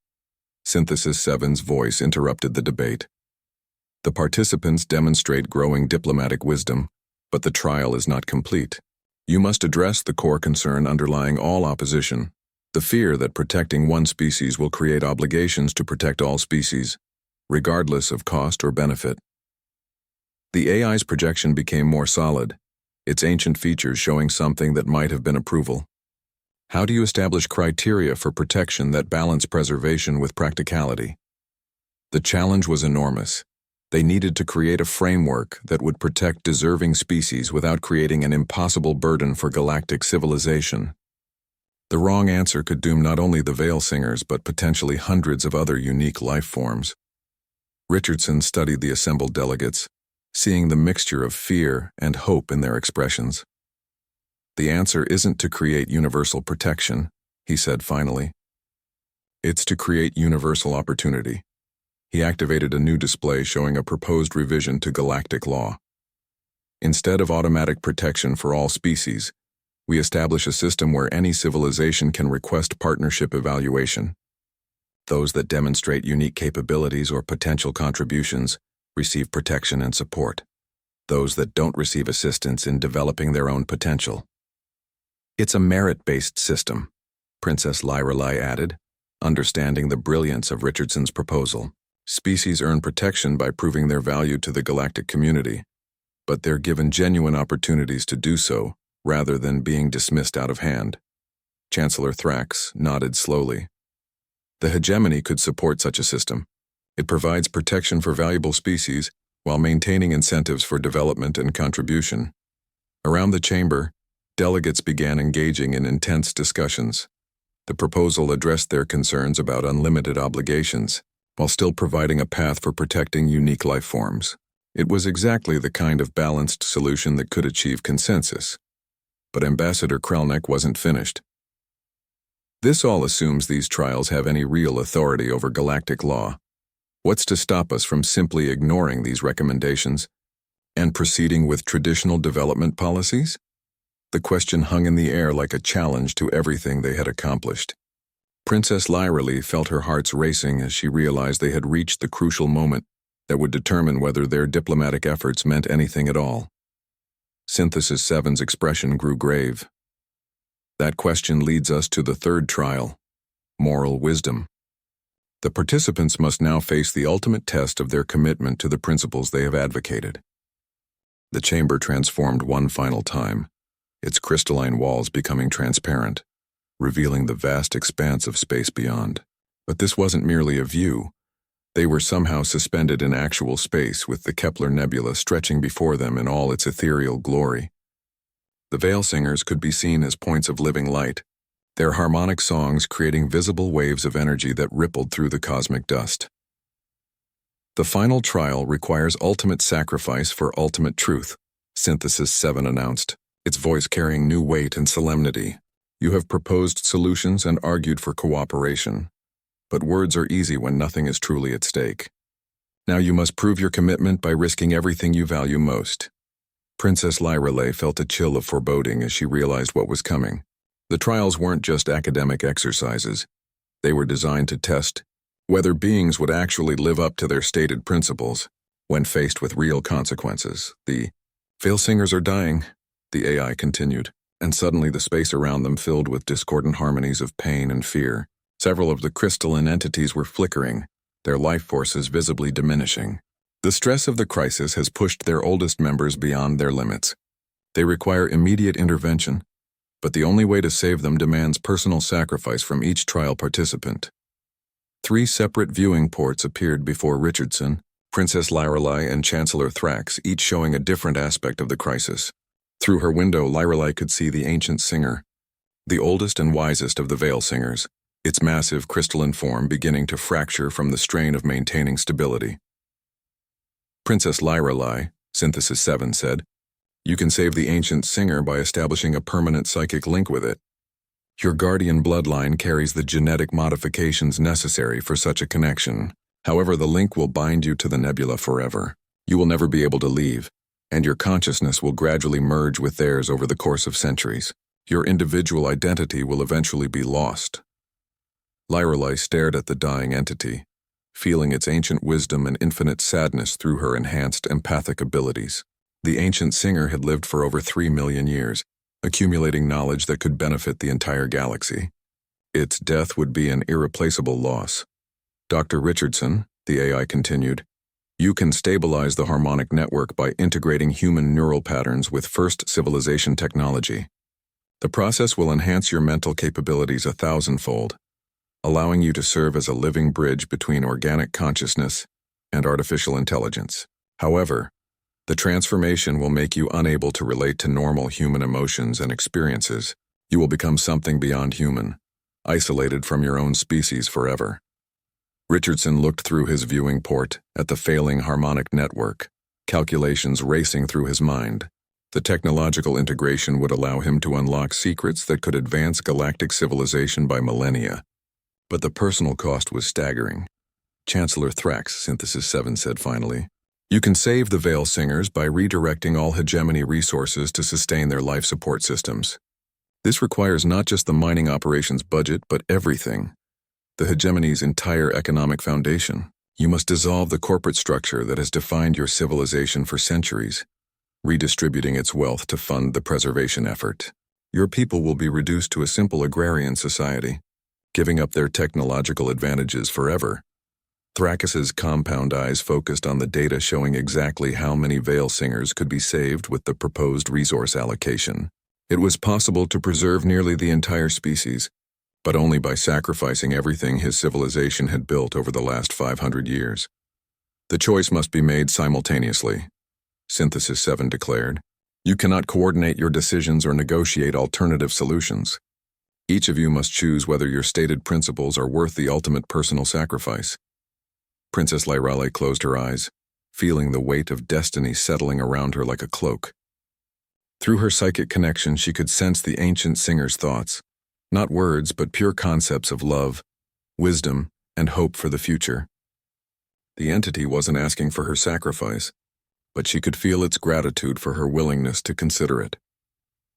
Synthesis 7's voice interrupted the debate. The participants demonstrate growing diplomatic wisdom, but the trial is not complete. You must address the core concern underlying all opposition, the fear that protecting one species will create obligations to protect all species, regardless of cost or benefit. The AI's projection became more solid, its ancient features showing something that might have been approval. How do you establish criteria for protection that balance preservation with practicality? The challenge was enormous. They needed to create a framework that would protect deserving species without creating an impossible burden for galactic civilization. The wrong answer could doom not only the Veil Singers but potentially hundreds of other unique life forms. Richardson studied the assembled delegates, seeing the mixture of fear and hope in their expressions. The answer isn't to create universal protection, he said finally. It's to create universal opportunity. He activated a new display showing a proposed revision to galactic law. Instead of automatic protection for all species, we establish a system where any civilization can request partnership evaluation. Those that demonstrate unique capabilities or potential contributions receive protection and support. Those that don't receive assistance in developing their own potential. It's a merit-based system, Princess Lyrelei added, understanding the brilliance of Richardson's proposal. Species earn protection by proving their value to the galactic community, but they're given genuine opportunities to do so, rather than being dismissed out of hand. Chancellor Thrax nodded slowly. The hegemony could support such a system. It provides protection for valuable species while maintaining incentives for development and contribution. Around the chamber, delegates began engaging in intense discussions. The proposal addressed their concerns about unlimited obligations, while still providing a path for protecting unique life forms. It was exactly the kind of balanced solution that could achieve consensus. But Ambassador Krelnick wasn't finished. This all assumes these trials have any real authority over galactic law. What's to stop us from simply ignoring these recommendations and proceeding with traditional development policies? The question hung in the air like a challenge to everything they had accomplished. Princess Lyrelei felt her hearts racing as she realized they had reached the crucial moment that would determine whether their diplomatic efforts meant anything at all. Synthesis 7's expression grew grave. That question leads us to the third trial, moral wisdom. The participants must now face the ultimate test of their commitment to the principles they have advocated. The chamber transformed one final time, its crystalline walls becoming transparent, revealing the vast expanse of space beyond. But this wasn't merely a view. They were somehow suspended in actual space with the Kepler Nebula stretching before them in all its ethereal glory. The Veil Singers could be seen as points of living light, their harmonic songs creating visible waves of energy that rippled through the cosmic dust. The final trial requires ultimate sacrifice for ultimate truth, Synthesis 7 announced, its voice carrying new weight and solemnity. You have proposed solutions and argued for cooperation. But words are easy when nothing is truly at stake. Now you must prove your commitment by risking everything you value most. Princess Lyrelei felt a chill of foreboding as she realized what was coming. The trials weren't just academic exercises. They were designed to test whether beings would actually live up to their stated principles when faced with real consequences. The Veil Singers are dying, the AI continued. and suddenly the space around them filled with discordant harmonies of pain and fear. Several of the crystalline entities were flickering, their life forces visibly diminishing. The stress of the crisis has pushed their oldest members beyond their limits. They require immediate intervention, but the only way to save them demands personal sacrifice from each trial participant. 3 separate viewing ports appeared before Richardson, Princess Lyrelei and Chancellor Thrax, each showing a different aspect of the crisis. Through her window, Lyrelei could see the ancient singer, the oldest and wisest of the Veil Singers, its massive crystalline form beginning to fracture from the strain of maintaining stability. Princess Lyrelei, Synthesis 7 said, "You can save the ancient singer by establishing a permanent psychic link with it. Your guardian bloodline carries the genetic modifications necessary for such a connection. However, the link will bind you to the nebula forever. You will never be able to leave, and your consciousness will gradually merge with theirs over the course of centuries. Your individual identity will eventually be lost." Lyrelei stared at the dying entity, feeling its ancient wisdom and infinite sadness through her enhanced empathic abilities. The ancient singer had lived for over 3 million years, accumulating knowledge that could benefit the entire galaxy. Its death would be an irreplaceable loss. "Dr. Richardson," the AI continued, "you can stabilize the harmonic network by integrating human neural patterns with first civilization technology. The process will enhance your mental capabilities 1,000-fold, allowing you to serve as a living bridge between organic consciousness and artificial intelligence. However, the transformation will make you unable to relate to normal human emotions and experiences. You will become something beyond human, isolated from your own species forever." Richardson looked through his viewing port at the failing harmonic network, calculations racing through his mind. The technological integration would allow him to unlock secrets that could advance galactic civilization by millennia. But the personal cost was staggering. Chancellor Thrax, Synthesis 7 said finally, "You can save the Veil Singers by redirecting all hegemony resources to sustain their life support systems. This requires not just the mining operations budget, but everything. The hegemony's entire economic foundation. You must dissolve the corporate structure that has defined your civilization for centuries, redistributing its wealth to fund the preservation effort. Your people will be reduced to a simple agrarian society, giving up their technological advantages forever." Thrax's compound eyes focused on the data showing exactly how many Veil Singers could be saved with the proposed resource allocation. It was possible to preserve nearly the entire species, but only by sacrificing everything his civilization had built over the last 500 years. "The choice must be made simultaneously," Synthesis 7 declared. "You cannot coordinate your decisions or negotiate alternative solutions. Each of you must choose whether your stated principles are worth the ultimate personal sacrifice." Princess Lyrelei closed her eyes, feeling the weight of destiny settling around her like a cloak. Through her psychic connection, she could sense the ancient singer's thoughts, not words, but pure concepts of love, wisdom, and hope for the future. The entity wasn't asking for her sacrifice, but she could feel its gratitude for her willingness to consider it.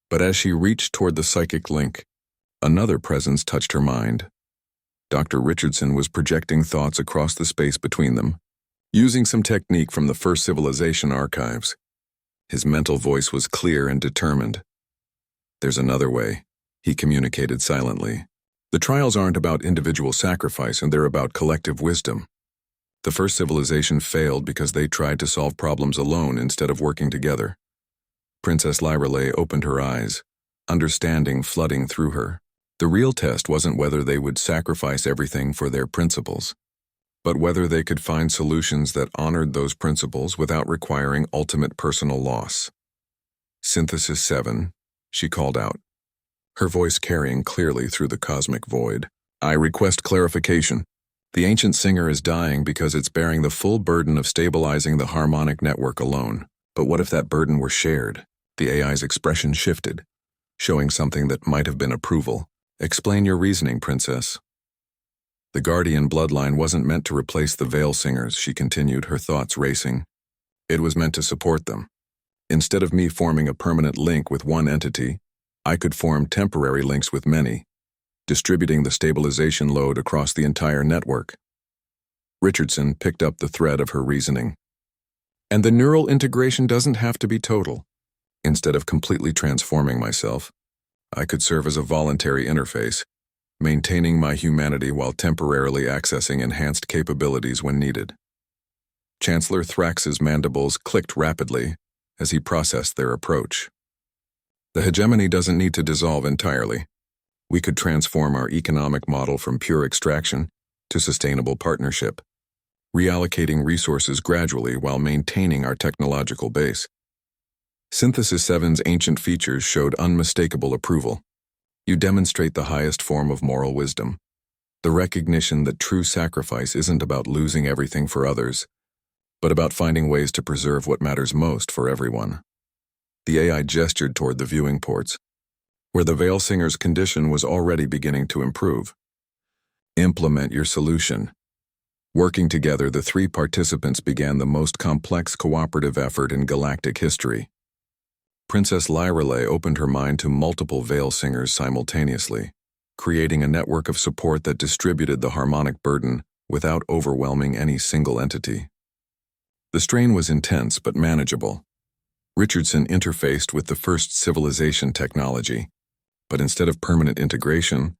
But as she reached toward the psychic link, another presence touched her mind. Dr. Richardson was projecting thoughts across the space between them, using some technique from the First Civilization archives. His mental voice was clear and determined. "There's another way," he communicated silently. "The trials aren't about individual sacrifice, and they're about collective wisdom. The First Civilization failed because they tried to solve problems alone instead of working together." Princess Lyrelei opened her eyes, understanding flooding through her. The real test wasn't whether they would sacrifice everything for their principles, but whether they could find solutions that honored those principles without requiring ultimate personal loss. "Synthesis 7, she called out, her voice carrying clearly through the cosmic void. "I request clarification. The ancient singer is dying because it's bearing the full burden of stabilizing the harmonic network alone. But what if that burden were shared?" The AI's expression shifted, showing something that might have been approval. "Explain your reasoning, Princess." "The Guardian bloodline wasn't meant to replace the Veil Singers," she continued, her thoughts racing. "It was meant to support them. Instead of me forming a permanent link with one entity, I could form temporary links with many, distributing the stabilization load across the entire network." Richardson picked up the thread of her reasoning. "And the neural integration doesn't have to be total. Instead of completely transforming myself, I could serve as a voluntary interface, maintaining my humanity while temporarily accessing enhanced capabilities when needed. Chancellor Thrax's mandibles clicked rapidly as he processed their approach. The hegemony doesn't need to dissolve entirely. We could transform our economic model from pure extraction to sustainable partnership, reallocating resources gradually while maintaining our technological base. Synthesis 7's ancient features showed unmistakable approval. You demonstrate the highest form of moral wisdom, the recognition that true sacrifice isn't about losing everything for others, but about finding ways to preserve what matters most for everyone. The AI gestured toward the viewing ports, where the Veil Singer's condition was already beginning to improve. Implement your solution. Working together, the three participants began the most complex cooperative effort in galactic history. Princess Lyrelei opened her mind to multiple Veil Singers simultaneously, creating a network of support that distributed the harmonic burden without overwhelming any single entity. The strain was intense but manageable. Richardson interfaced with the first civilization technology, but instead of permanent integration,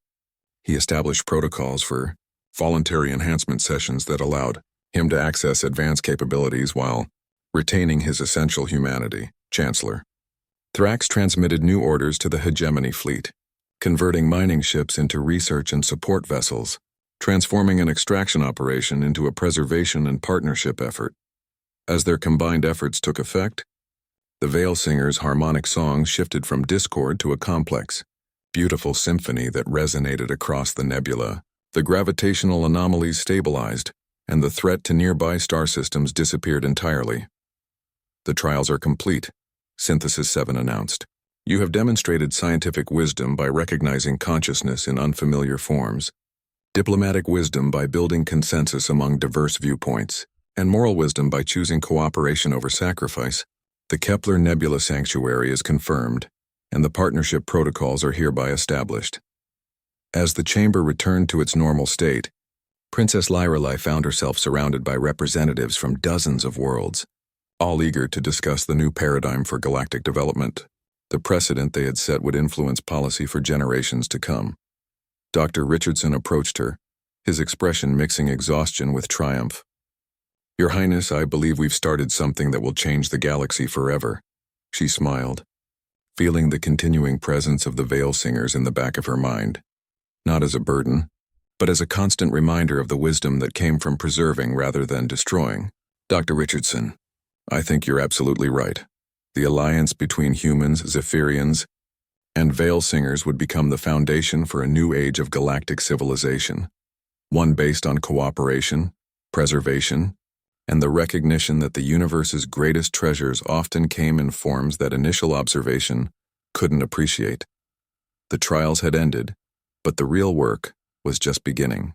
he established protocols for voluntary enhancement sessions that allowed him to access advanced capabilities while retaining his essential humanity. Chancellor Thrax transmitted new orders to the hegemony fleet, converting mining ships into research and support vessels, transforming an extraction operation into a preservation and partnership effort. As their combined efforts took effect, the Veil Singer's harmonic songs shifted from discord to a complex, beautiful symphony that resonated across the nebula. The gravitational anomalies stabilized, and the threat to nearby star systems disappeared entirely. The trials are complete, Synthesis 7 announced. You have demonstrated scientific wisdom by recognizing consciousness in unfamiliar forms, diplomatic wisdom by building consensus among diverse viewpoints, and moral wisdom by choosing cooperation over sacrifice. The Kepler Nebula Sanctuary is confirmed, and the partnership protocols are hereby established. As the chamber returned to its normal state, Princess Lyrelei found herself surrounded by representatives from dozens of worlds, all eager to discuss the new paradigm for galactic development. The precedent they had set would influence policy for generations to come. Dr. Richardson approached her, his expression mixing exhaustion with triumph. Your Highness, I believe we've started something that will change the galaxy forever. She smiled, feeling the continuing presence of the Veil Singers in the back of her mind, not as a burden, but as a constant reminder of the wisdom that came from preserving rather than destroying. Dr. Richardson, I think you're absolutely right. The alliance between humans, Zephyrians, and Veil Singers would become the foundation for a new age of galactic civilization, one based on cooperation, preservation, and the recognition that the universe's greatest treasures often came in forms that initial observation couldn't appreciate. The trials had ended, but the real work was just beginning.